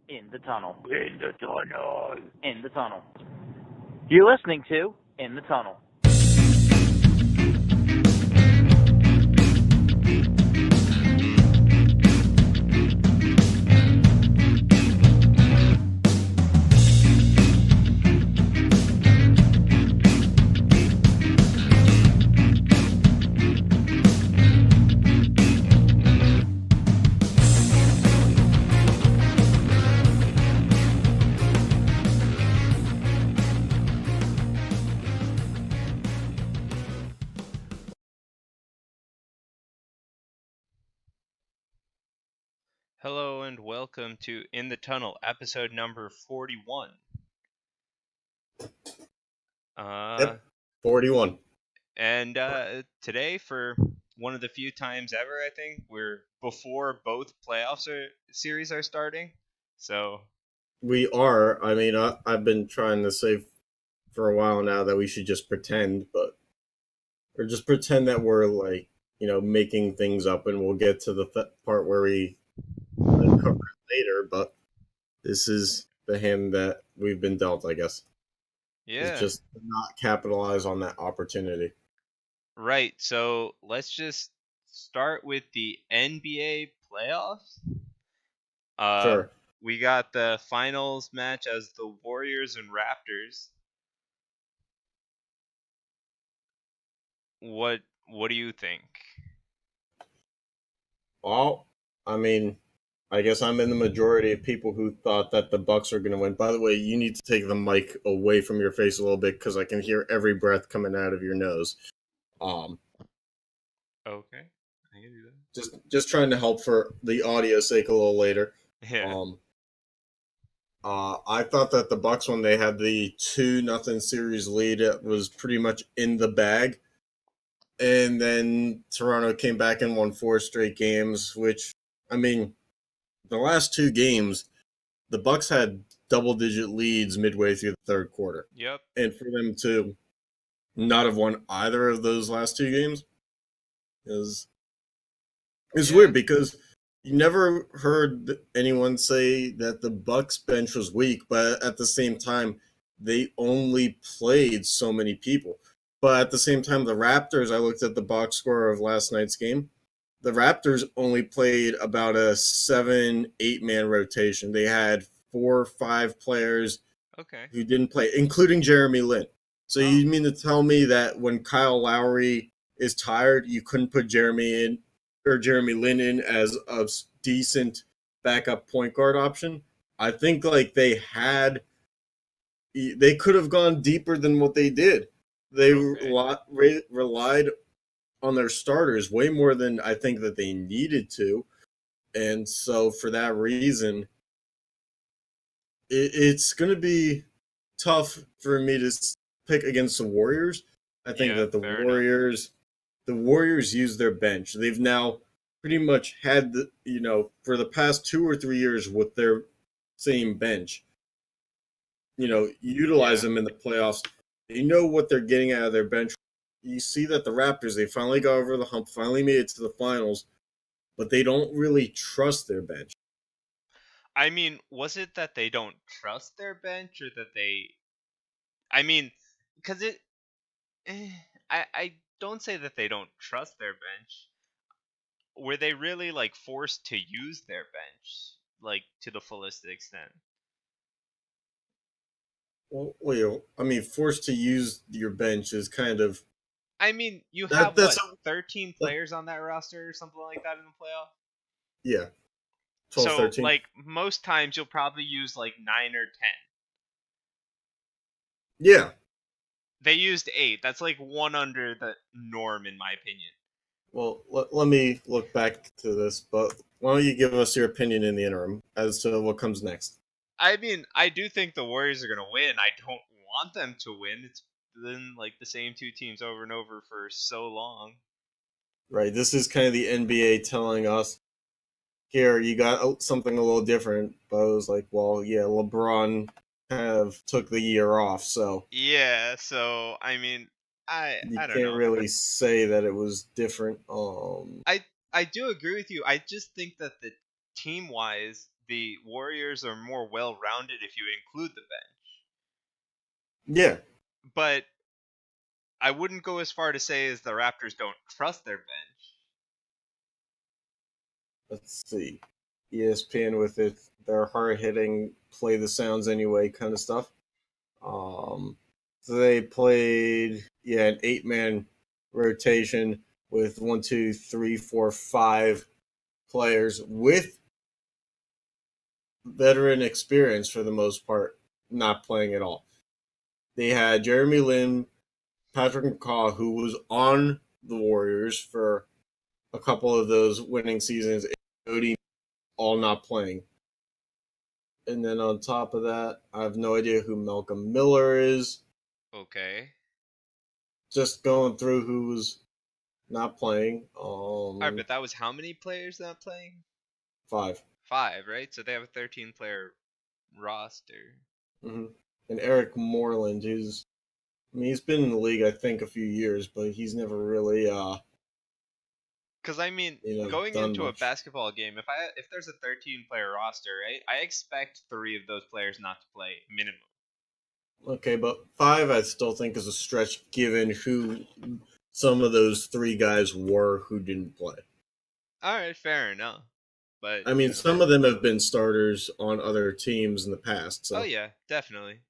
In the tunnel. In the tunnel. In the tunnel. You're listening to In the Tunnel. Hello and welcome to In the Tunnel, episode number 41. Yep, 41. And today, for one of the few times ever, I think, we're before both series are starting. So, We are. I mean, I've been trying to say for a while now that we should just pretend, or just pretend that we're making things up, and we'll get to the part where we uncover it later. But this is the hand that we've been dealt, I guess. Is yeah. just not capitalize on that opportunity. Right, so let's just start with the NBA playoffs. Sure. We got the finals match as the Warriors and Raptors. What do you think? Well, I mean, I guess I'm in the majority of people who thought that the Bucks are going to win. By the way, you need to take the mic away from your face a little bit because I can hear every breath coming out of your nose. Okay, I can do that. Just trying to help for the audio sake a little later. Yeah. I thought that the Bucks, when they had the 2-0 series lead, it was pretty much in the bag. And then Toronto came back and won 4 straight games, which, I mean, the last 2 games, the Bucks had double-digit leads midway through the third quarter. Yep. And for them to not have won either of those last 2 games is weird, because you never heard anyone say that the Bucks bench was weak, but at the same time, they only played so many people. But at the same time, the Raptors, I looked at the box score of last night's game. The Raptors only played about a 7-8 man rotation. They had 4 or 5 players who didn't play, including Jeremy Lin. So you mean to tell me that when Kyle Lowry is tired, you couldn't put Jeremy Lin in as a decent backup point guard option? I think they could have gone deeper than what they did. They relied on their starters way more than I think that they needed to. And so for that reason, it's going to be tough for me to pick against the Warriors. I think that the Warriors use their bench. They've now pretty much had for the past 2 or 3 years with their same bench, utilize them in the playoffs. They know what they're getting out of their bench. You see that the Raptors, they finally got over the hump, finally made it to the finals, but they don't really trust their bench. I mean, was it that they don't trust their bench, or that they... I mean, because I don't say that they don't trust their bench. Were they really, forced to use their bench, to the fullest extent? Well, I mean, forced to use your bench is kind of... I mean, you have, 13 players on that roster or something like that in the playoff? Yeah. 12, so, 13. Most times you'll probably use, 9 or 10. Yeah. They used 8. That's, one under the norm, in my opinion. Well, let me look back to this, but why don't you give us your opinion in the interim as to what comes next? I mean, I do think the Warriors are going to win. I don't want them to win. It's been, the same 2 teams over and over for so long. Right, this is kind of the NBA telling us, here, you got something a little different, but it was like, well, yeah, LeBron kind of took the year off, so... Yeah, so, I mean, I don't know. You can't really say that it was different. I do agree with you. I just think that the team-wise, the Warriors are more well-rounded if you include the bench. Yeah. But I wouldn't go as far to say as the Raptors don't trust their bench. Let's see. ESPN with it, their hard hitting, play the sounds anyway kind of stuff. So they played an 8-man rotation with 1, 2, 3, 4, 5 players with veteran experience for the most part, not playing at all. They had Jeremy Lin, Patrick McCaw, who was on the Warriors for a couple of those winning seasons, and Cody all not playing. And then on top of that, I have no idea who Malcolm Miller is. Okay. Just going through who's not playing. Alright, but that was how many players not playing? 5. 5, right? So they have a 13-player roster. Mm-hmm. And Eric Moreland, he's been in the league, I think, a few years, but he's never really, Because I mean, going done into a much. basketball game, if there's a 13-player roster, right, I expect 3 of those players not to play minimum. Okay, but 5 I still think is a stretch given who some of those 3 guys were who didn't play. All right, fair enough. But I mean, some of them have been starters on other teams in the past. So oh yeah, definitely.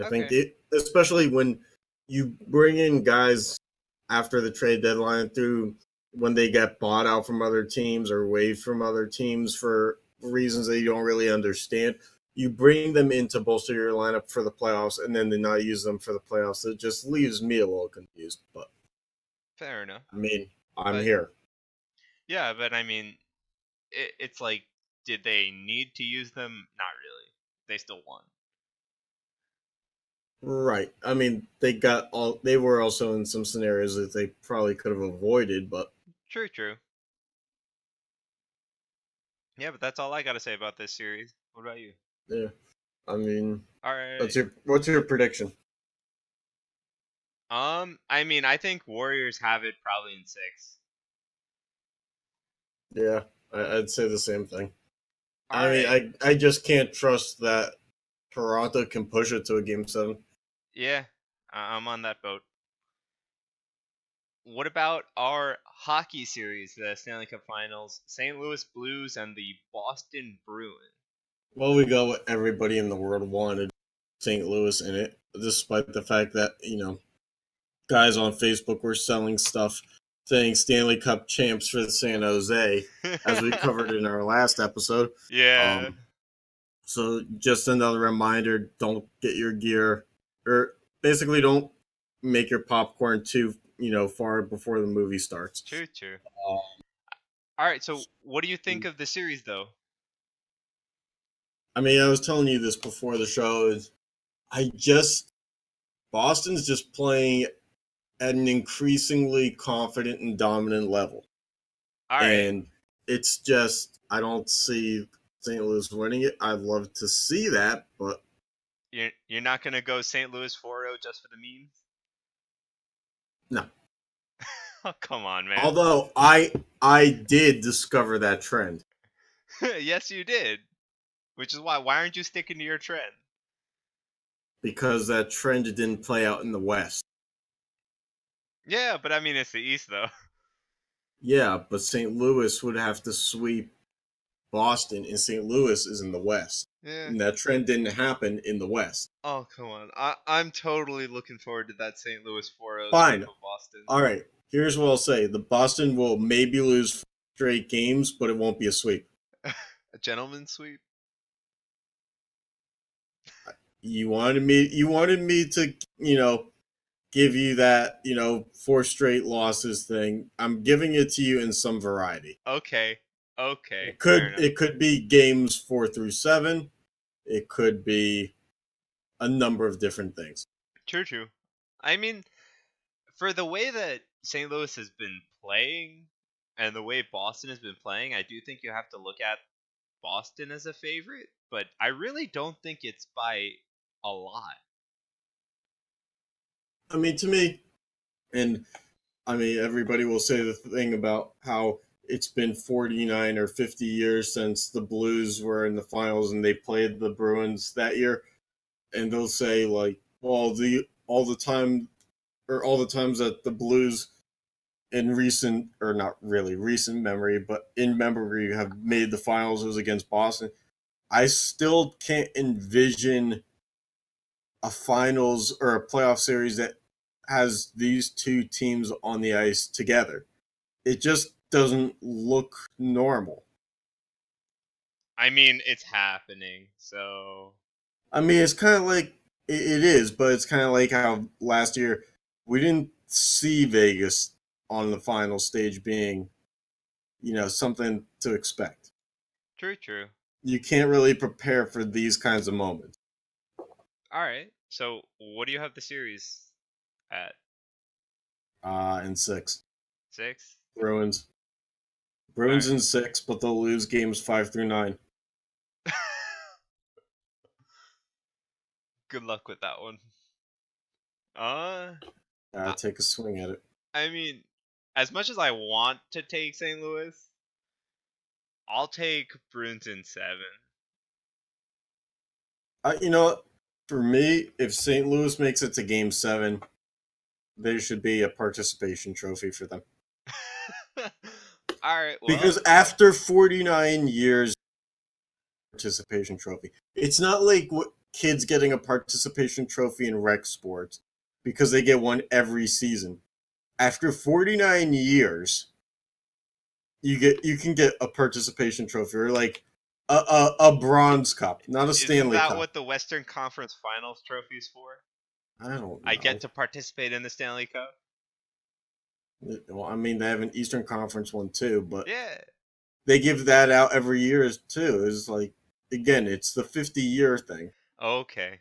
I think especially when you bring in guys after the trade deadline through when they get bought out from other teams or waived from other teams for reasons that you don't really understand, you bring them in to bolster your lineup for the playoffs and then they not use them for the playoffs. It just leaves me a little confused. But Fair enough. I mean, I'm But- here. Yeah, but I mean, it's like, did they need to use them? Not really. They still won. Right. I mean, they were also in some scenarios that they probably could have avoided, but True. Yeah, but that's all I got to say about this series. What about you? yeah. I mean, All right. what's your prediction? I mean, I think Warriors have it probably in 6. Yeah, I'd say the same thing. All I mean, right. I just can't trust that Toronto can push it to a game 7. Yeah, I'm on that boat. What about our hockey series, the Stanley Cup Finals, St. Louis Blues and the Boston Bruins? Well, we got what everybody in the world wanted, St. Louis in it, despite the fact that, guys on Facebook were selling stuff saying Stanley Cup champs for the San Jose, as we covered in our last episode. Yeah. So just another reminder, don't get your gear, or basically don't make your popcorn too, far before the movie starts. True. Um, All right, so what do you think of the series, though? I mean, I was telling you this before the show, Boston's just playing at an increasingly confident and dominant level. All right. And it's just, I don't see St. Louis winning it. I'd love to see that, but You're not going to go St. Louis 4-0 just for the memes? no. Oh, come on, man. Although I did discover that trend. Yes, you did. Which is why aren't you sticking to your trend? Because that trend didn't play out in the West. Yeah, but I mean, it's the East, though. Yeah, but St. Louis would have to sweep Boston, and St. Louis is in the West. Yeah. And that trend didn't happen in the West. Oh, come on. I'm totally looking forward to that St. Louis 4-0 Fine. sweep of Boston. All right, here's what I'll say. The Boston will maybe lose 4 straight games, but it won't be a sweep. A gentleman's sweep? You wanted me to, give you that, 4 straight losses thing. I'm giving it to you in some variety. Okay. It could be games 4 through 7. It could be a number of different things. True. I mean, for the way that St. Louis has been playing and the way Boston has been playing, I do think you have to look at Boston as a favorite, but I really don't think it's by a lot. I mean, to me, and I mean, everybody will say the thing about how it's been 49 or 50 years since the Blues were in the finals and they played the Bruins that year, and they'll say like, well, all the time or all the times that the Blues in recent or not really recent memory, but in memory have made the finals was against Boston. I still can't envision a finals or a playoff series that has these two teams on the ice together. It just doesn't look normal. I mean, it's happening, so I mean, it's kind of like it is, but it's kind of like how last year we didn't see Vegas on the final stage being, something to expect. true. You can't really prepare for these kinds of moments. All right. So, what do you have the series at? In 6, 6? Bruins. All right. In 6, but they'll lose games 5 through 9. Good luck with that one. Uh, I Take a swing at it. I mean, as much as I want to take St. Louis, I'll take Bruins in 7. You know what? For me, if St. Louis makes it to Game 7, there should be a participation trophy for them. All right. Well, Because after 49 years, participation trophy. It's not like what kids getting a participation trophy in rec sports because they get one every season. After 49 years, you can get a participation trophy or like a bronze cup, not a Stanley isn't that Cup. what the Western Conference Finals trophy's for? I don't know. I get to participate in the Stanley Cup. Well, I mean, they have an Eastern Conference one too, but Yeah. they give that out every year too. It's like, again, it's the 50-year thing. Okay.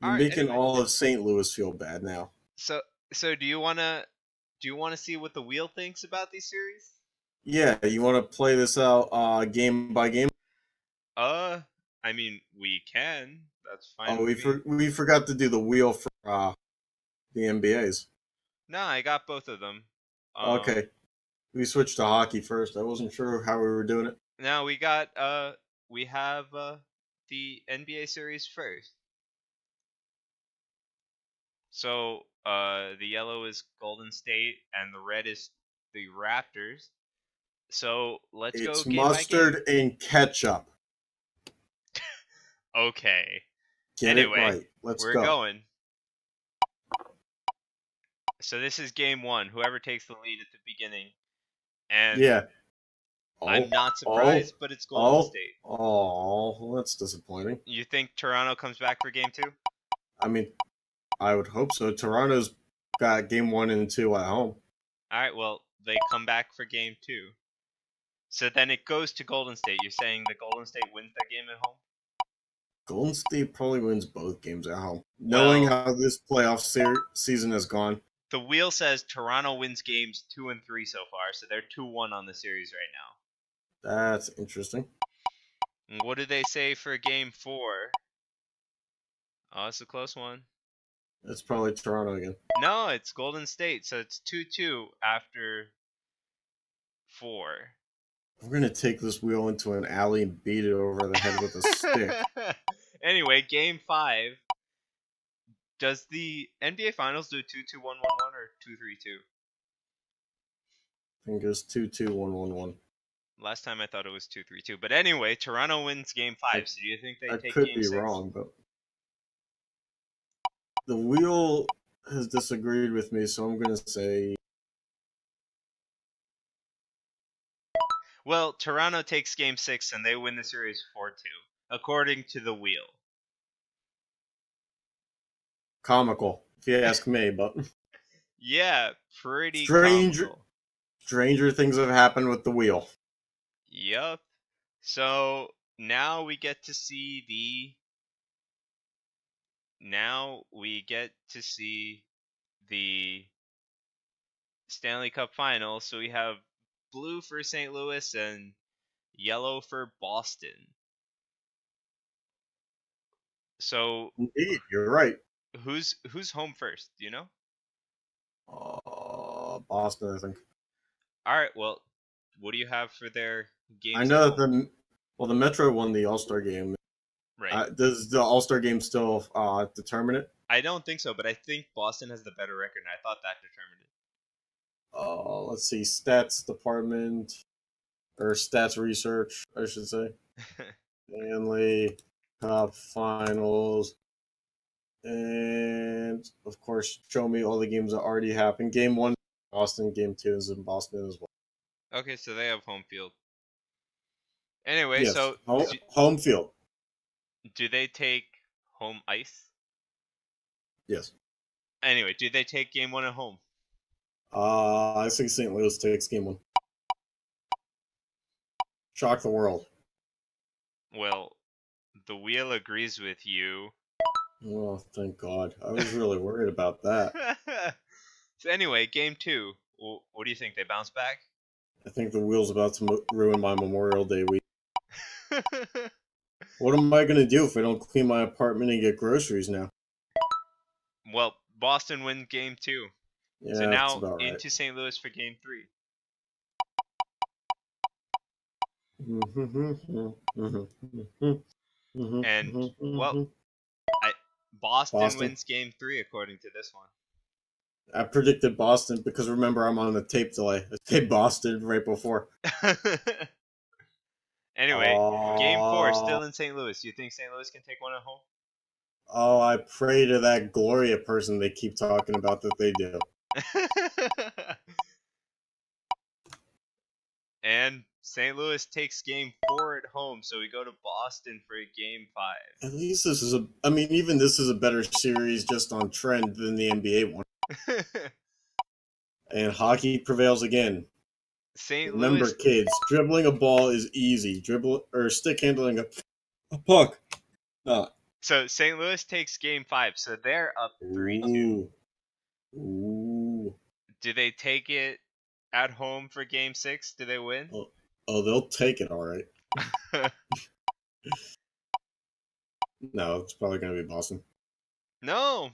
All You're right. making Anyway, all of St. Louis feel bad now. so do you wanna see what the wheel thinks about these series? Yeah, you want to play this out game by game? I mean, we can. That's fine Oh, with me. we forgot to do the wheel for the NBAs. No, I got both of them. Okay, we switched to hockey first. I wasn't sure how we were doing it. Now we have the NBA series first. So the yellow is Golden State and the red is the Raptors. So let's go It's game by game. mustard and ketchup. Okay. Get it right. Let's we're go. going. So this is game 1. Whoever takes the lead at the beginning. And Yeah. I'm not surprised, but it's Golden State. Well, that's disappointing. You think Toronto comes back for game 2? I mean, I would hope so. Toronto's got game 1 and 2 at home. All right, well, they come back for game 2. So then it goes to Golden State. You're saying the Golden State wins that game at home? Golden State probably wins both games at home. Knowing Well, how this playoff season has gone. the wheel says Toronto wins games 2 and 3 so far, so they're 2-1 on the series right now. That's interesting. And what do they say for game 4? Oh, it's a close one. It's probably Toronto again. No, it's Golden State, so it's 2-2 after 4. We're going to take this wheel into an alley and beat it over the head with a stick. Anyway, game 5. Does the NBA Finals do 2-2-1-1-1 or 2-3-2? I think it's 2-2-1-1-1. Last time I thought it was 2-3-2. But anyway, Toronto wins game 5. So do you think they take could game be 6? wrong, but the wheel has disagreed with me, so I'm going to say... Well, Toronto takes game 6 and they win the series 4-2, according to the wheel. Comical, if you ask me, but... Yeah, pretty comical. Stranger things have happened with the wheel. Yup. So now we get to see the Stanley Cup Finals. So we have blue for St. Louis and yellow for Boston. So Indeed, you're right. who's home first? Do you know? Boston, I think. All right. Well, what do you have for their games? I know that the Metro won the All-Star game. Right. Does the All-Star game still determine it? I don't think so, but I think Boston has the better record, and I thought that determined Let's see, stats department or stats research, I should say. it. Stanley Cup Finals, and of course, show me all the games that already happened. Game 1, Boston. Game 2 is in Boston as well. Okay, so they have home field. Anyway, Yes, so home field. do they take home ice? Yes. Anyway, do they take game 1 at home? I think St. Louis takes game 1. Shock the world. Well, the wheel agrees with you. Oh, thank God. I was really worried about that. So anyway, game 2. What do you think? They bounce back? I think the wheel's about to ruin my Memorial Day week. What am I going to do if I don't clean my apartment and get groceries now? Well, Boston wins game 2. Yeah, So that's now about right. into St. Louis for game 3. And, well, Boston wins game 3 according to this one. I predicted Boston because remember I'm on the tape delay. I said Boston right before. Anyway, game 4 still in St. Louis. You think St. Louis can take one at home? Oh, I pray to that Gloria person they keep talking about that they do. And St. Louis takes game 4 at home, so we go to Boston for game 5. At least this is even this is a better series just on trend than the NBA one. And hockey prevails again. Remember, Louis, kids, dribbling a ball is easy. Stick handling a puck, not. So St. Louis takes game 5, so they're up 3-2. Ooh. Do they take it at home for game 6? Do they win? Oh, they'll take it, all right. No, it's probably going to be Boston. No.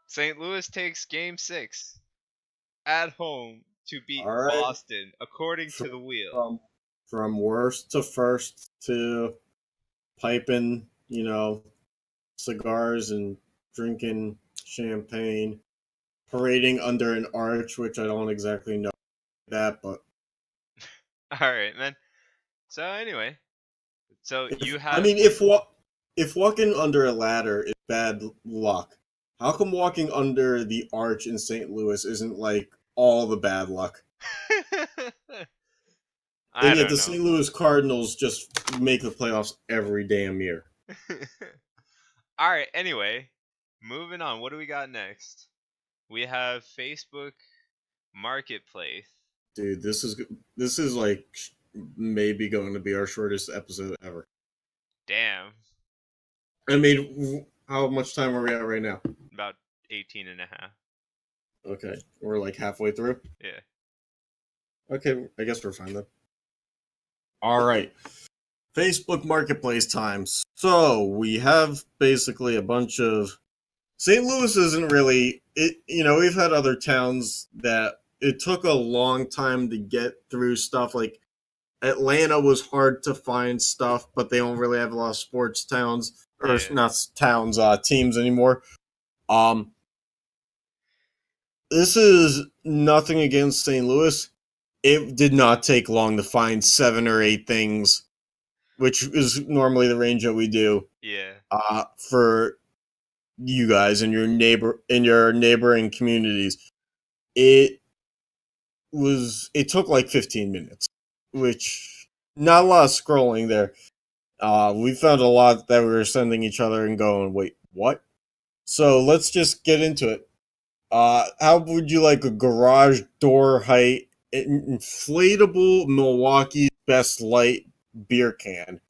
St. Louis takes game 6 at home to beat Boston, according to the wheel. From worst to first to piping, cigars and drinking champagne, parading under an arch, which I don't exactly know that, but all right, man. So anyway, you have. I mean, if walking under a ladder is bad luck, how come walking under the arch in St. Louis isn't like all the bad luck? And yet the St. Louis Cardinals just make the playoffs every damn year. All right. Anyway, moving on. What do we got next? We have Facebook Marketplace. Dude, this is like maybe going to be our shortest episode ever. Damn. I mean, how much time are we at right now? About 18 and a half. Okay, we're like halfway through? Yeah. Okay, I guess we're fine then. All right. Facebook Marketplace times. So we have basically a bunch of. St. Louis isn't really it. We've had other towns that it took a long time to get through stuff. Like Atlanta was hard to find stuff, but they don't really have a lot of sports towns or not towns, teams anymore. This is nothing against St. Louis. It did not take long to find 7 or 8 things, which is normally the range that we do. Yeah. For you guys and your neighboring communities. It took like 15 minutes, which not a lot of scrolling there. We found a lot that we were sending each other and going, wait, what? So let's just get into it. How would you like a garage door height inflatable Milwaukee's Best Light beer can?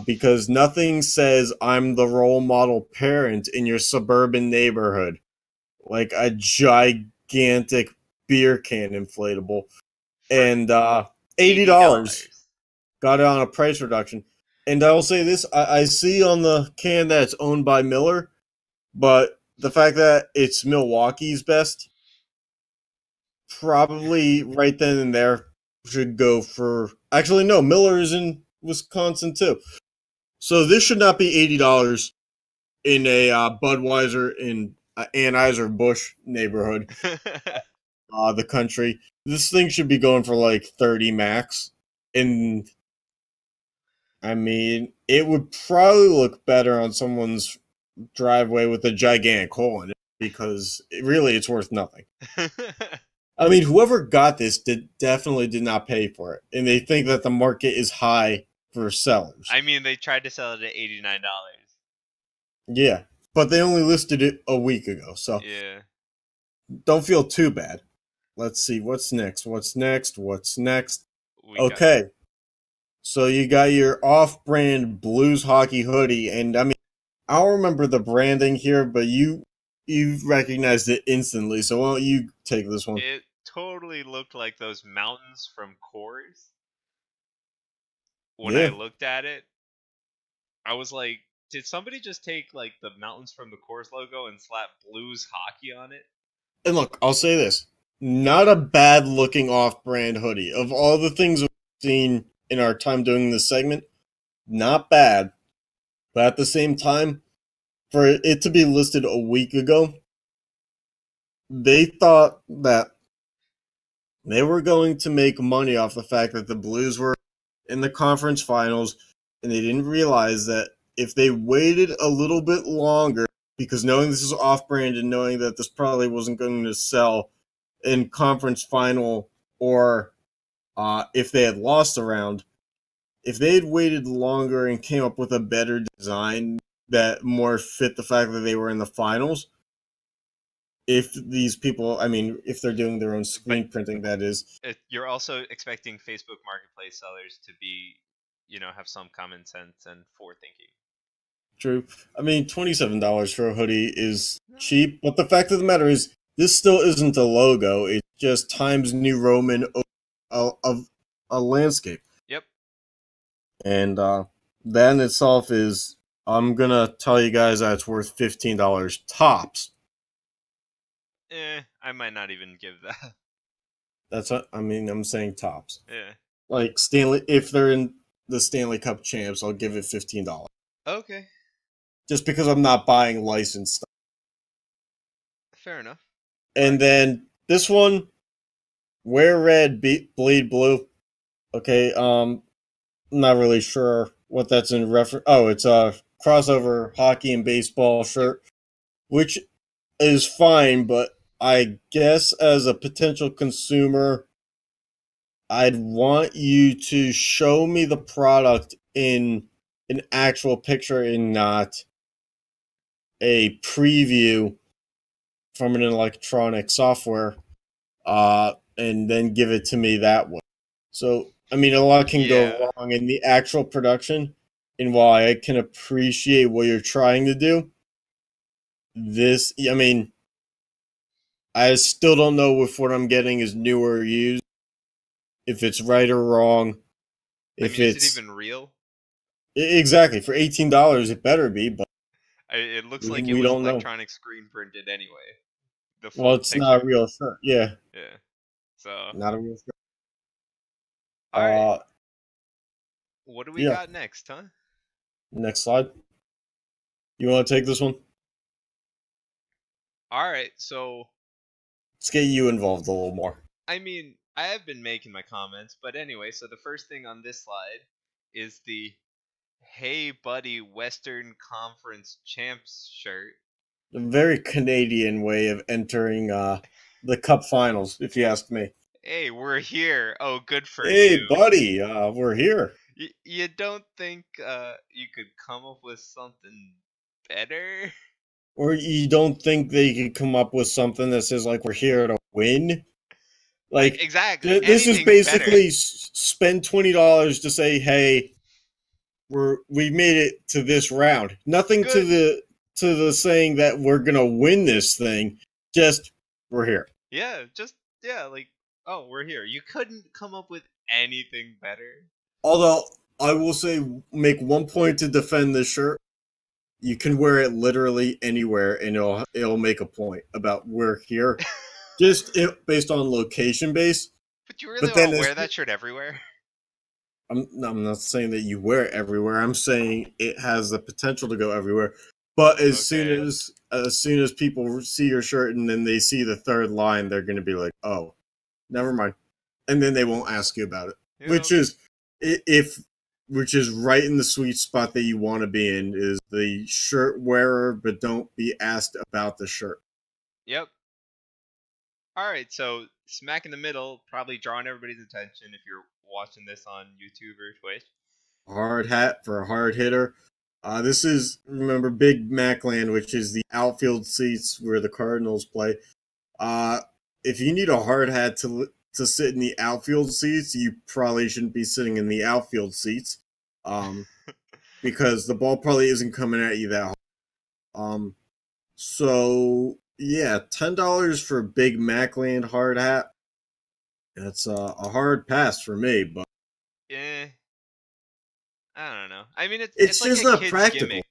Because nothing says I'm the role model parent in your suburban neighborhood like a gigantic beer can inflatable. And $80. Got it on a price reduction. And I will say this, I see on the can that it's owned by Miller, but the fact that it's Milwaukee's Best, probably right then and there should go for. Actually, no, Miller is in Wisconsin too. So this should not be $80 in a Budweiser in Anheuser-Busch neighborhood, the country. This thing should be going for like 30 max. And I mean, it would probably look better on someone's driveway with a gigantic hole in it because it's worth nothing. I mean, whoever got this definitely did not pay for it, and they think that the market is high for sellers. I mean, they tried to sell it at $89. Yeah, but they only listed it a week ago, so Yeah. don't feel too bad. Let's see, what's next? What's next? We got- Okay, so you got your off-brand Blues hockey hoodie, and I mean, I don't remember the branding here, but you recognized it instantly, so why don't you take this one? It totally looked like those mountains from Coors. When I Yeah. looked at it, I was like, did somebody just take like the mountains from the Coors logo and slap Blues hockey on it? And look, I'll say this. Not a bad looking off brand hoodie. Of all the things we've seen in our time doing this segment, not bad. But at the same time, for it to be listed a week ago, they thought that they were going to make money off the fact that the Blues were in the conference finals, and they didn't realize that if they waited a little bit longer, because knowing this is off-brand and knowing that this probably wasn't going to sell in conference final, or if they had lost a round, if they had waited longer and came up with a better design that more fit the fact that they were in the finals, if these people, I mean, if they're doing their own screen printing, that is. You're also expecting Facebook Marketplace sellers to be, have some common sense and forward-thinking. True. I mean, $27 for a hoodie is cheap, but the fact of the matter is, this still isn't a logo. It's just Times New Roman of a landscape. Yep. And that in itself is, I'm going to tell you guys that it's worth $15 tops. I might not even give that. That's what, I mean, I'm saying tops. Yeah. Like Stanley, if they're in the Stanley Cup champs, I'll give it $15. Okay. Just because I'm not buying licensed stuff. Fair enough. And then this one, wear red, bleed blue. Okay, I'm not really sure what that's in reference. Oh, it's a crossover hockey and baseball shirt, which is fine, but I guess as a potential consumer, I'd want you to show me the product in an actual picture and not a preview from an electronic software, and then give it to me that way. So, I mean, a lot can go wrong in the actual production, and while I can appreciate what you're trying to do, I mean, I still don't know if what I'm getting is new or used, if it's right or wrong. If is it even real? Exactly, for $18, it better be, but It looks like we it was don't know. electronic screen printed anyway. Well, it's picture. not a real shirt. Yeah. Yeah. So. Not a real shirt. All right. What do we got next, huh? Next slide. You want to take this one? All right. So. Let's get you involved a little more. I mean, I have been making my comments, but anyway, so the first thing on this slide is the Hey Buddy Western Conference Champs shirt. A very Canadian way of entering the Cup Finals, if you ask me. Hey, we're here. Oh, good for you. Hey, buddy, we're here. You don't think you could come up with something better? Or you don't think they could come up with something that says, like, we're here to win? Like, exactly. This is basically spend $20 to say, hey, we made it to this round. Nothing to the saying that we're gonna win this thing. Just we're here. Yeah, like, oh, we're here. You couldn't come up with anything better. Although I will say, make one point to defend this shirt. You can wear it literally anywhere, and it'll make a point about we're here. just based on location base. But you really But then want to it's- wear that shirt everywhere? I'm not saying that you wear it everywhere. I'm saying it has the potential to go everywhere. But as soon as people see your shirt and then they see the third line, they're going to be like, "Oh, never mind," and then they won't ask you about it. Yep. Which is right in the sweet spot that you want to be in, is the shirt wearer, but don't be asked about the shirt. Yep. Alright, so smack in the middle, probably drawing everybody's attention if you're watching this on YouTube or Twitch. Hard hat for a hard hitter. This is, remember, Big Mac Land, which is the outfield seats where the Cardinals play. If you need a hard hat to sit in the outfield seats, you probably shouldn't be sitting in the outfield seats, because the ball probably isn't coming at you that hard. So yeah, $10 for Big Mac Land hard hat. That's a hard pass for me, but I don't know. I mean, it's like just a not kid's practical. gimmick.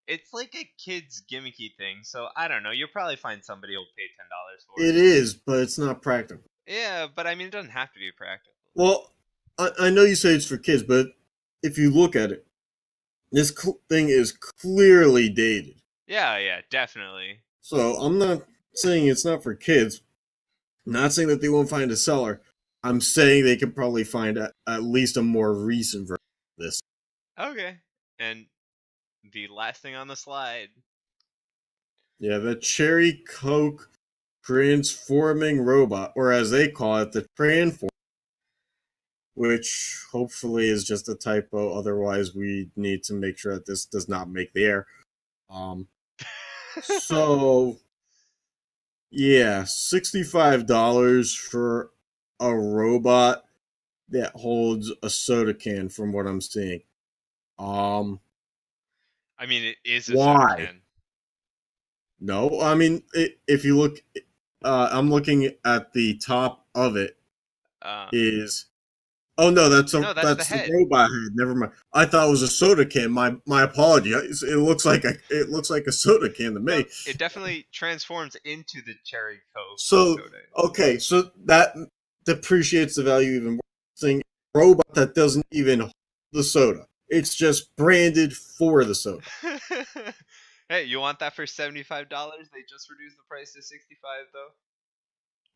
It's like a kid's gimmicky thing, so I don't know. You'll probably find somebody who'll pay $10 for it. It is, but it's not practical. Yeah, but I mean, it doesn't have to be practical. Well, I know you say it's for kids, but if you look at it, this thing is clearly dated. Yeah, definitely. So I'm not saying it's not for kids. I'm not saying that they won't find a seller. I'm saying they could probably find at least a more recent version of this. Okay. And the last thing on the slide. Yeah, the Cherry Coke transforming robot, or as they call it, the Transform, which hopefully is just a typo. Otherwise, we need to make sure that this does not make the air. So, yeah, $65 for a robot that holds a soda can, from what I'm seeing. I mean, it is a Why? soda can. No, I mean, if you look, I'm looking at the top of it. Is Oh no, that's No, that's the head. robot head. Never mind. I thought it was a soda can. My apologies. It looks like a soda can to me. No, it definitely transforms into the Cherry Coke So soda. okay, so that depreciates the value even more. Saying robot that doesn't even hold the soda. It's just branded for the soda. Hey, you want that for $75? They just reduced the price to $65 though.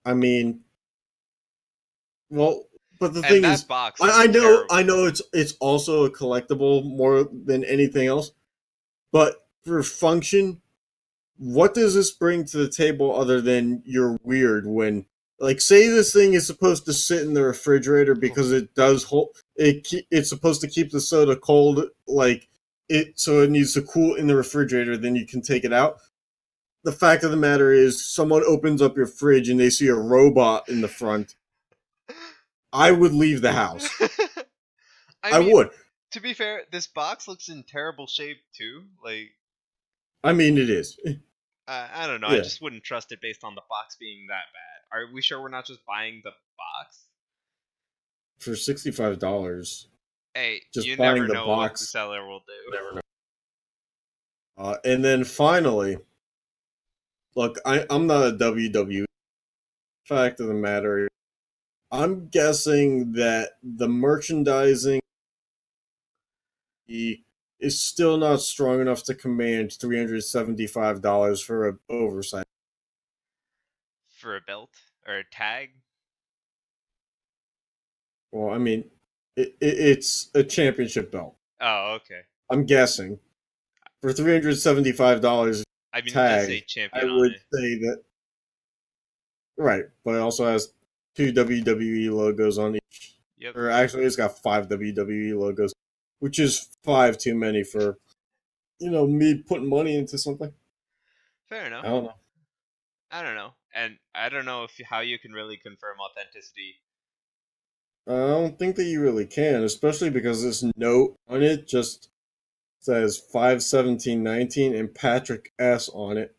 I mean, well, but the And thing that is, box I is know terrible. it's also a collectible more than anything else, but for function, what does this bring to the table other than you're weird when, like, say this thing is supposed to sit in the refrigerator because it does hold it. It's supposed to keep the soda cold, like so it needs to cool in the refrigerator. Then you can take it out. The fact of the matter is, someone opens up your fridge and they see a robot in the front. I would leave the house. I mean, would. To be fair, this box looks in terrible shape too. Like, I mean, it is. I don't know. Yeah. I just wouldn't trust it based on the box being that bad. Are we sure we're not just buying the box? For $65. Hey, Just you buying never the know what box. the seller will do. Never know. And then finally, look, I'm not a WWE. Fact of the matter, I'm guessing that the merchandising is still not strong enough to command $375 for an oversized. For a belt or a tag? Well, I mean, it's a championship belt. Oh, okay. I'm guessing for $375 I mean, it does say tag, I champion on would it. say that. Right, but it also has 2 WWE logos on each. Yep. Or actually, it's got 5 WWE logos, which is 5 too many for, me putting money into something. Fair enough. I don't know. I don't know. And I don't know how you can really confirm authenticity. I don't think that you really can, especially because this note on it just says 5/17/19 and Patrick S on it.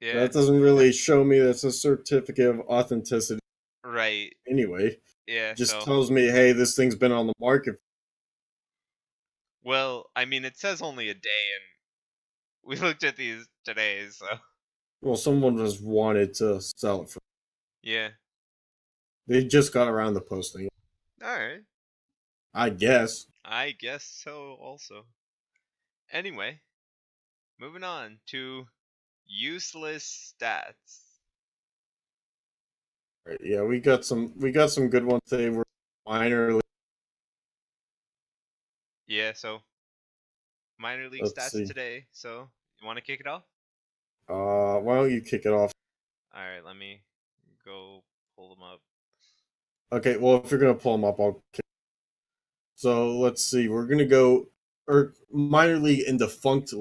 Yeah. That doesn't really show me that's a certificate of authenticity. Right. Anyway, Yeah. it just So. tells me, hey, this thing's been on the market. Well, I mean, it says only a day, and we looked at these today, so. Well, someone just wanted to sell it for. Yeah. They just got around to posting it. All right. I guess. I guess so. Also. Anyway, moving on to useless stats. Right, yeah, we got some good ones today. We're minor league. Yeah. So minor league Let's stats see. today. So you want to kick it off? Why don't you kick it off? All right. Let me go pull them up. Okay, well, if you're gonna pull them up, I'll kick. So let's see. We're gonna go minor league and defunct.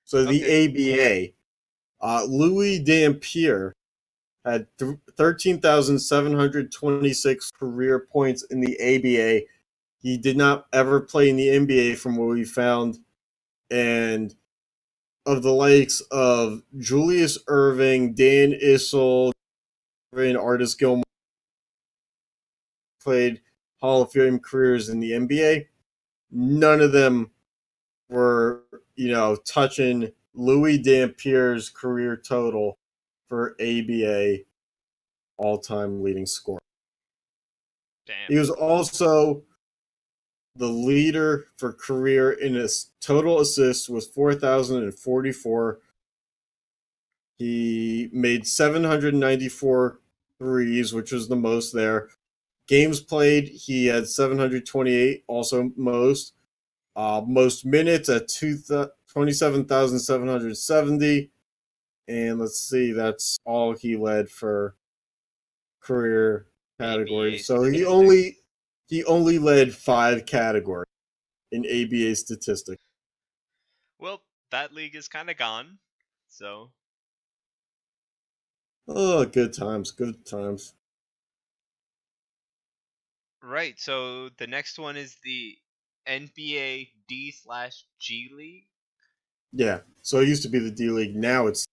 So the Okay. ABA. Louis Dampier had 13,726 career points in the ABA. He did not ever play in the NBA, from what we found, and of the likes of Julius Irving, Dan Issel, and Artis Gilmore played Hall of Fame careers in the NBA. None of them were, touching Louis Dampier's career total for ABA all-time leading scorer. Damn. He was also the leader for career in his total assists with 4,044. He made 794 threes, which was the most there. Games played, he had 728, also most. Most minutes at 27,770. And let's see, that's all he led for career categories. ABA So statistics. he only led 5 categories in ABA statistics. Well, that league is kind of gone. So Oh, good times, good times. right. So the next one is the NBA D/G League. Yeah, so it used to be the D League. Now it's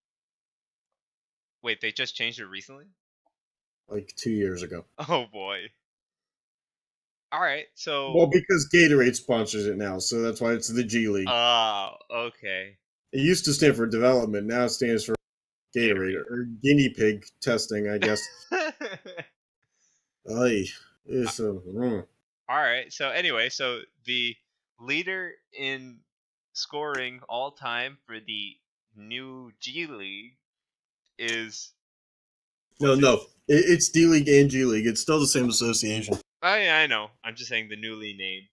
Wait, they just changed it recently? like 2 years ago. Oh boy. All right. So Well, because Gatorade sponsors it now, so that's why it's the G League. okay. It used to stand for development. Now it stands for Gatorade or guinea pig testing, I guess. Ay, it's All right. So anyway, so the leader in scoring all time for the new G League is no. It's D League and G League. It's still the same association. Oh yeah, I know. I'm just saying the newly named.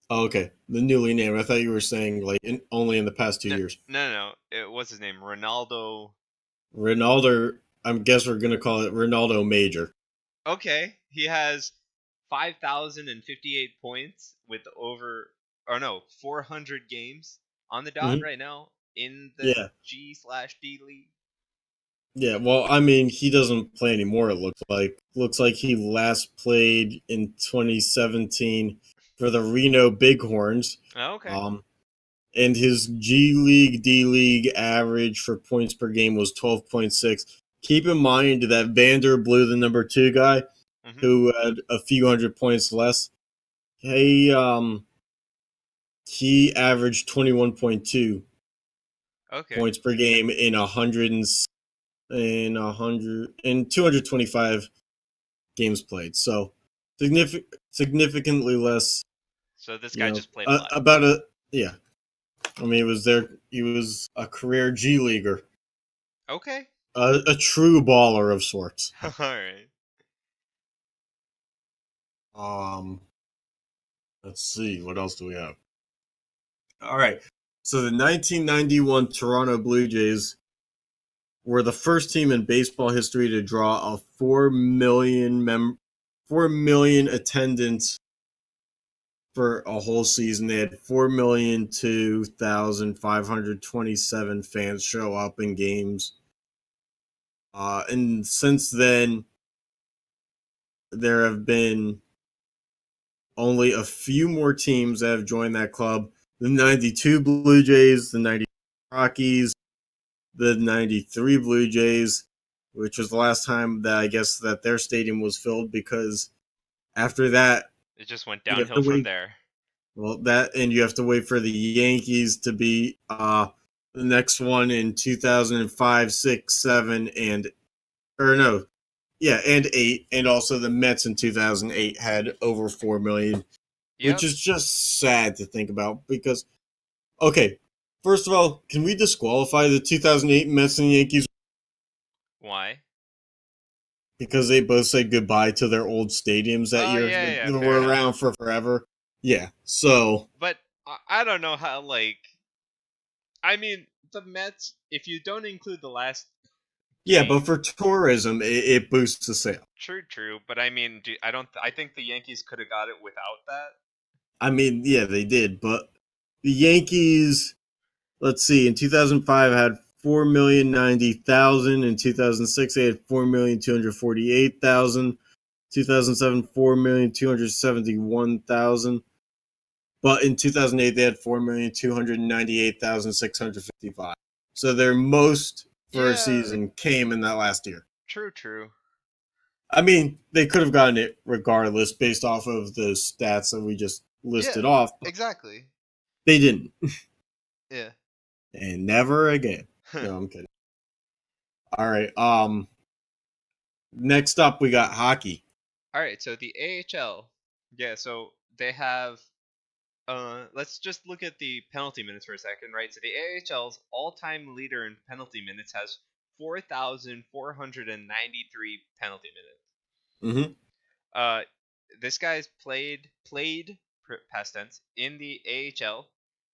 Oh, okay, the newly named. I thought you were saying like only in the past 2 No, years. no. It what's his name? Ronaldo. Ronaldo. I guess we're gonna call it Ronaldo Major. Okay, he has 5,058 points with over, or no, 400 games on the dot Mm-hmm. right now in the Yeah. G/D League. Yeah, well, I mean, he doesn't play anymore. It looks like he last played in 2017 for the Reno Bighorns. Oh, okay. And his G League D League average for points per game was 12.6. Keep in mind that Vander Blue, the number 2 guy, Mm-hmm. who had a few hundred points less, he averaged 21.2 Okay. points per game in 225 games played. So significantly less. So this guy just played a lot. About a yeah. I mean, he was a career G leaguer, Okay. a true baller of sorts. All right. Let's see, what else do we have? All right. So the 1991 Toronto Blue Jays were the first team in baseball history to draw a 4 million attendance for a whole season. They had 4,002,527 fans show up in games. And since then, there have been only a few more teams that have joined that club. The 92 Blue Jays, the 90 Rockies, the 93 Blue Jays, which was the last time that I guess that their stadium was filled, because after that, It just went you have downhill to from wait. there. Well, that, and you have to wait for the Yankees to be The next one in 2005, 6, 7, and and 8, and also the Mets in 2008 had over 4 million, which Yep. is just sad to think about because, okay, first of all, can we disqualify the 2008 Mets and Yankees Why? because they both said goodbye to their old stadiums that Oh year yeah, that fair were enough. around for forever? Yeah, so But I don't know how. Like, I mean, the Mets. If you don't include the last yeah, but game, for tourism, it boosts the sale. true. But I mean, I don't. I think the Yankees could have got it without that. I mean, yeah, they did, but the Yankees, let's see, in 2005 had 4,090,000. In 2006, they had 4,248,000. 2007, 4,271,000. But in 2008, they had 4,298,655. So their most for a Yeah, season came in that last year. true. I mean, they could have gotten it regardless based off of the stats that we just Yeah, listed off, but exactly. they didn't. Yeah. And never again. No, I'm kidding. All right. Next up we got hockey. All right. So the AHL. Yeah. So they have. Let's just look at the penalty minutes for a second, right? So the AHL's all-time leader in penalty minutes has 4,493 penalty minutes. Mm-hmm. Uh, this guy's played past tense in the AHL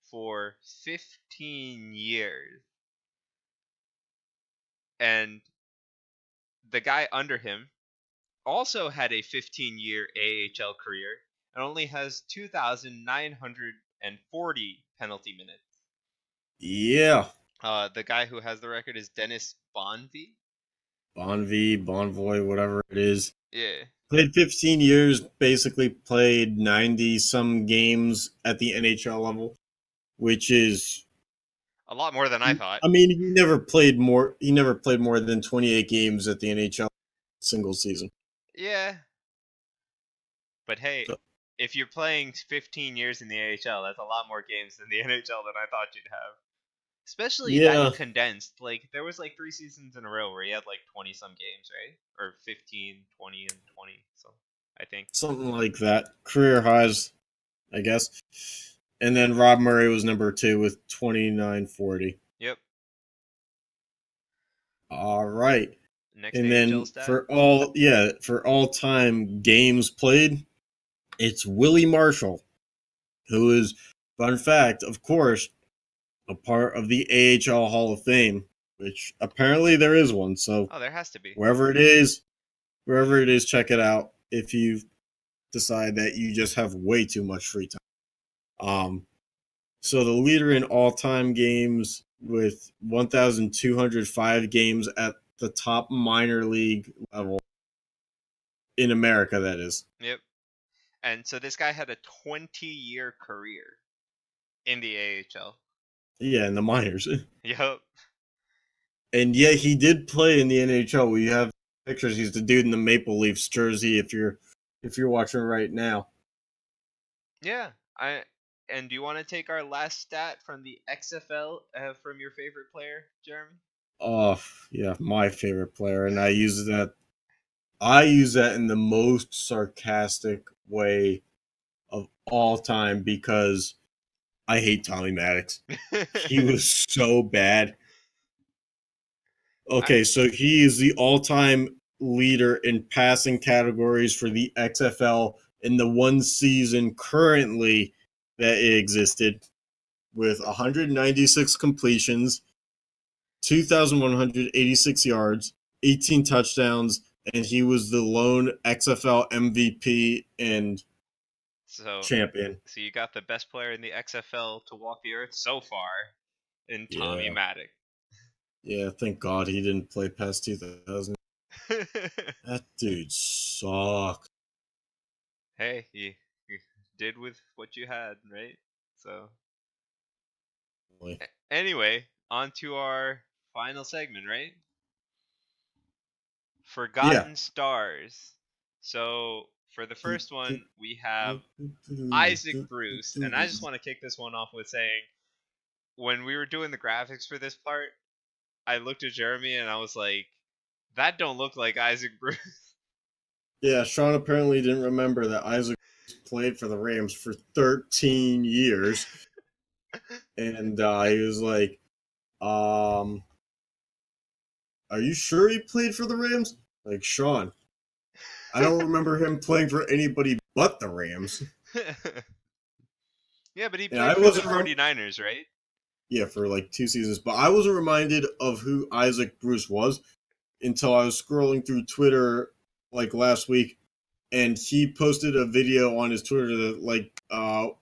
for 15 years, and the guy under him also had a 15-year AHL career and only has 2,940 penalty minutes. Yeah. The guy who has the record is Dennis Bonvie. Bonvoy, whatever it is. Yeah, Played 15 years, basically played 90 some games at the NHL level, which is, a lot more than I thought. I mean, he never played more than 28 games at the NHL single season. Yeah, but hey, So, if you're playing 15 years in the AHL, that's a lot more games than the NHL than I thought you'd have. Especially yeah, that condensed. Like, there was like 3 seasons in a row where he had like 20 some games, right? Or 15, 20, and 20. So, I think. something like that. Career highs, I guess. And then Rob Murray was number 2 with 2940. Yep. All right. Next And AHL then stat. for all time games played, it's Willie Marshall, who is, fun fact, of course, a part of the AHL Hall of Fame, which apparently there is one. So Oh, there has to be. wherever it is, check it out if you decide that you just have way too much free time. So the leader in all-time games with 1,205 games at the top minor league level in America, that is. Yep. And so this guy had a 20-year career in the AHL. Yeah, in the minors. Yep. And yet he did play in the NHL. We have pictures. He's the dude in the Maple Leafs jersey. If you're watching right now. Yeah. And do you want to take our last stat from the XFL from your favorite player, Jeremy? Oh yeah, my favorite player, and I use that. I use that in the most sarcastic way of all time because I hate Tommy Maddox. He was so bad. I, Okay, so he is the all-time leader in passing categories for the XFL in the one season currently that it existed with 196 completions, 2,186 yards, 18 touchdowns, and he was the lone XFL MVP and so champion. so you got the best player in the XFL to walk the earth so far in Tommy Yeah. Maddox. Yeah, thank God he didn't play past 2000. That dude sucked. Hey, you did with what you had, right? So anyway, on to our final segment, right? Yeah. Forgotten Stars. So for the first one, we have Isaac Bruce, and I just want to kick this one off with saying when we were doing the graphics for this part, I looked at Jeremy and I was like, that don't look like Isaac Bruce. Yeah, Sean apparently didn't remember that Isaac played for the Rams for 13 years. And he was like, are you sure he played for the Rams? Like, Sean, I don't remember him playing for anybody but the Rams. Yeah, but he And played I for the wasn't 49ers, right? Yeah, for like 2 seasons. But I wasn't reminded of who Isaac Bruce was until I was scrolling through Twitter like last week, and he posted a video on his Twitter that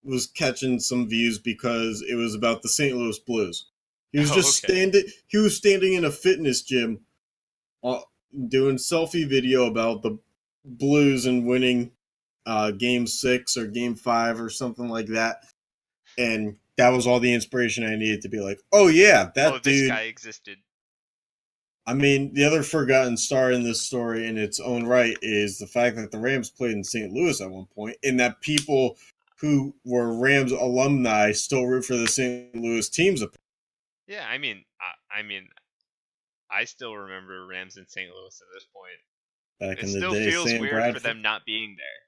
was catching some views because it was about the St. Louis Blues. He was just Okay. standing in a fitness gym, doing selfie video about the Blues and winning Game 6 or Game 5 or something like that. And that was all the inspiration I needed to be like, oh yeah, that this dude. guy existed. I mean, the other forgotten star in this story in its own right is the fact that the Rams played in St. Louis at one point, and that people who were Rams alumni still root for the St. Louis teams. Yeah, I mean, I still remember Rams in St. Louis at this point. Back It in the still day, feels Sam weird Bradford. for them not being there.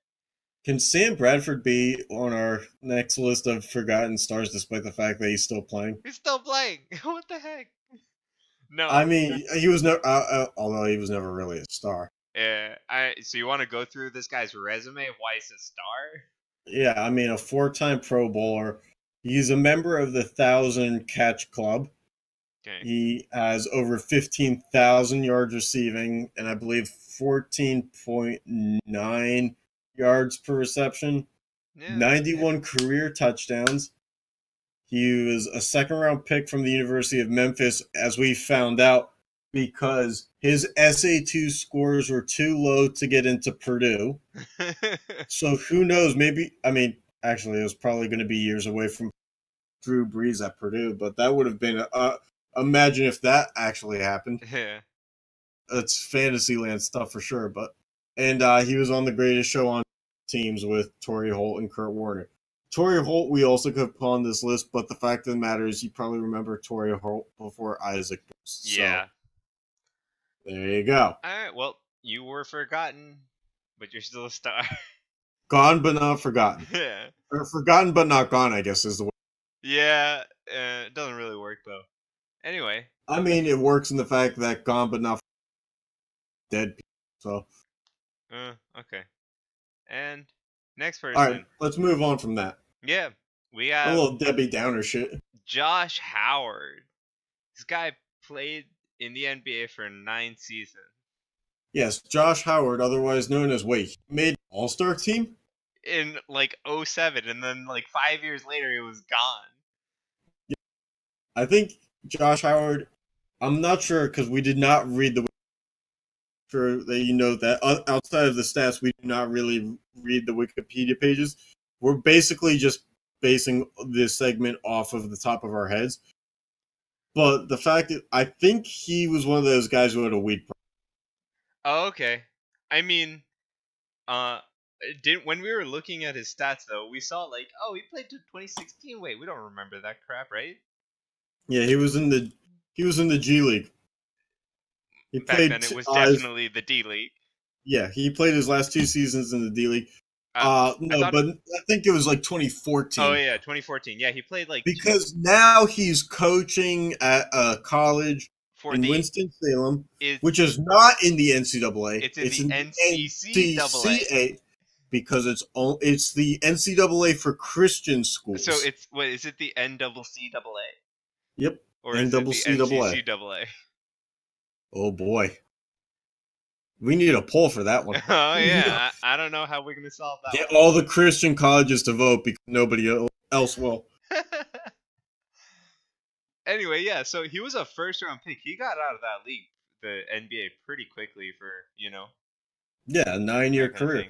Can Sam Bradford be on our next list of forgotten stars, despite the fact that he's still playing? He's still playing. What the heck? No. I mean, he was never, although he was never really a star. So you want to go through this guy's resume of why he's a star? Yeah, I mean, a 4-time Pro Bowler. He's a member of the 1,000 Catch Club. Okay. He has over 15,000 yards receiving, and I believe 14.9 yards per reception. Yeah. 91 career touchdowns. He was a second-round pick from the University of Memphis, as we found out, because his SAT scores were too low to get into Purdue. So who knows? Maybe, I mean, actually, it was probably going to be years away from Drew Brees at Purdue, but that would have been imagine if that actually happened. Yeah. It's Fantasyland stuff for sure. And he was on The Greatest Show on teams with Torrey Holt and Kurt Warner. Torrey Holt we also could put on this list, but the fact of the matter is you probably remember Torrey Holt before Isaac Bruce. Yeah. So, there you go. All right. Well, you were forgotten, but you're still a star. Gone but not forgotten. Yeah. Or forgotten but not gone, I guess is the way. Yeah. It doesn't really work though. Anyway. I mean, it works in the fact that gone but not dead people. So. Okay. And next person. All right, let's move on from that. Yeah, we have a little Debbie Downer shit. Josh Howard. This guy played in the NBA for 9 seasons. Yes, Josh Howard, otherwise known as he made All-Star team in like 2007, and then like 5 years later, he was gone. Yeah. I think Josh Howard. I'm not sure because we did not read the. Sure that you know that outside of the stats, we do not really read the Wikipedia pages. We're basically just basing this segment off of the top of our heads. But the fact that I think he was one of those guys who had a weed problem. Oh, okay. I mean, when we were looking at his stats though, we saw like, oh, he played to 2016. Wait, we don't remember that crap, right? Yeah, he was in the G League. He Back then, it was definitely the D League. Yeah, he played his last 2 seasons in the D League. But I think it was like 2014. Oh yeah, 2014. Yeah, he played like because now he's coaching at a college in Winston-Salem, which is not in the NCAA. It's in the NCCAA. Because it's the NCAA for Christian schools. So is it the NCCAA? Yep. Or is it the NCCAA? Oh boy. We need a poll for that one. Oh yeah, I don't know how we're gonna solve that. Get all the Christian colleges to vote because nobody else will. Anyway, yeah, so he was a first-round pick. He got out of that league, the NBA, pretty quickly for Yeah, a 9-year career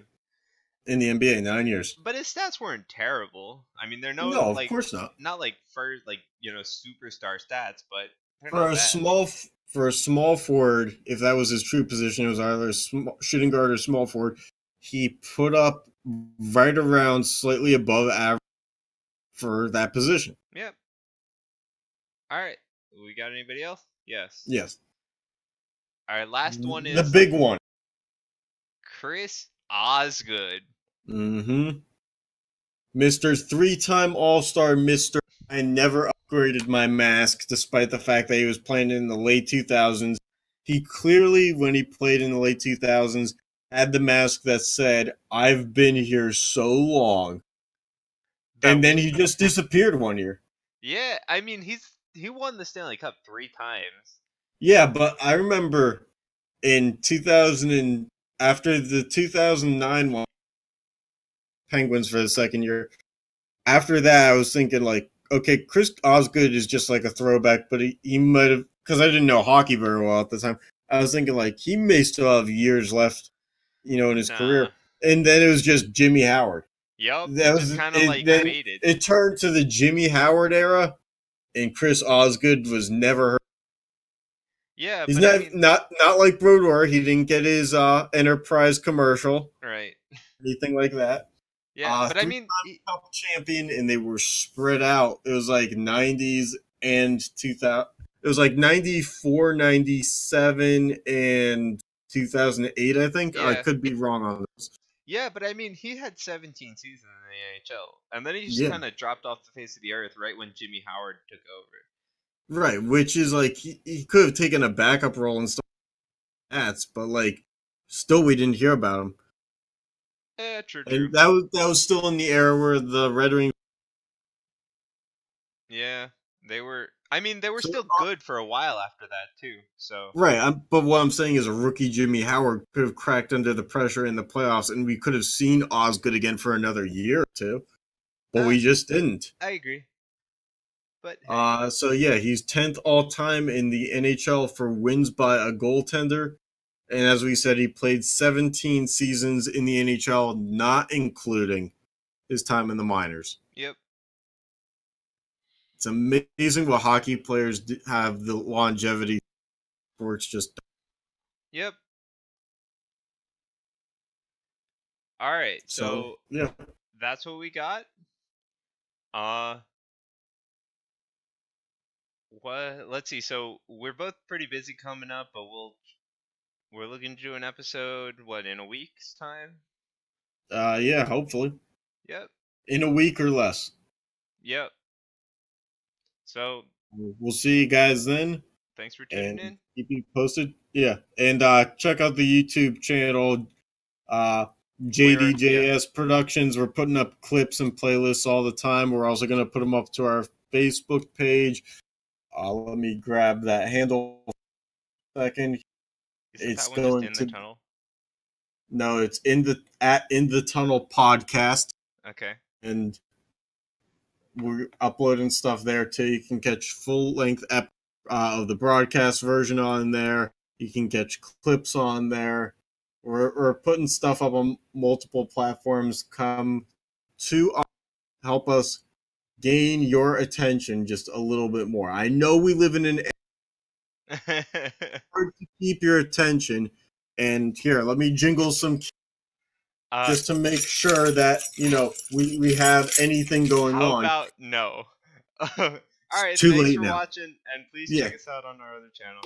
in the NBA, 9 years. But his stats weren't terrible. I mean, they're no, of course not. Not like first, superstar stats, but for a small forward, if that was his true position, it was either shooting guard or small forward. He put up right around slightly above average for that position. Yep. All right. We got anybody else? Yes. Yes. All right. Last one The is big one. Chris Osgood. Mm-hmm. Mr. 3-time All-Star Mr. I never upgraded my mask despite the fact that he was playing in the late 2000s. He clearly, when he played in the late 2000s, had the mask that said, "I've been here so long." And then he just disappeared one year. Yeah, I mean he won the Stanley Cup 3 times. Yeah, but I remember in 2000 and after the 2009 one, Penguins for the second year. After that, I was thinking like, okay, Chris Osgood is just like a throwback, but he might have, because I didn't know hockey very well at the time. I was thinking like he may still have years left, in his career. And then it was just Jimmy Howard. Yep, That it was just kind of it. like Then faded. it turned to the Jimmy Howard era, and Chris Osgood was never heard. Yeah, He's but not I mean, not like Brodeur. He didn't get his Enterprise commercial, right? anything like that. Yeah, but I mean, Three-time Cup champion, and they were spread out. It was like 90s and 2000. It was like 94, 97, and 2008, I think. I Yeah. could be wrong on those. Yeah, but I mean, he had 17 seasons in the NHL, and then he just Yeah. kind of dropped off the face of the earth right when Jimmy Howard took over. Right, which is like he could have taken a backup role and stuff like that, but like still we didn't hear about him. Yeah, true. And that was still in the era where the Red Wings. Yeah, they were. I mean, they were still good for a while after that too. So right, but what I'm saying is a rookie Jimmy Howard could have cracked under the pressure in the playoffs, and we could have seen Osgood again for another year or two, but we just didn't. I agree. But hey. So yeah, he's 10th all time in the NHL for wins by a goaltender, and as we said, he played 17 seasons in the NHL, not including his time in the minors. Yep. It's amazing what hockey players have the longevity. Sports just. Yep. All right. So yeah, that's what we got. What? Let's see. So we're both pretty busy coming up, but we're looking to do an episode. What, in a week's time? Yeah, hopefully. Yep. In a week or less. Yep. So we'll see you guys then. Thanks for tuning in. Keep you posted. Yeah, and check out the YouTube channel. JDJS Productions. We're putting up clips and playlists all the time. We're also going to put them up to our Facebook page. Let me grab that handle for a second. It's that one just in the tunnel? No, it's in the tunnel podcast. Okay. And we're uploading stuff there too. You can catch full length of the broadcast version on there. You can catch clips on there. We're putting stuff up on multiple platforms. Come to us, help us gain your attention just a little bit more. I know we live in an era hard to keep your attention. And here, let me jingle some just to make sure that, we have anything going on. How about no? All right, Too thanks late for now. watching, and please check us out on our other channel.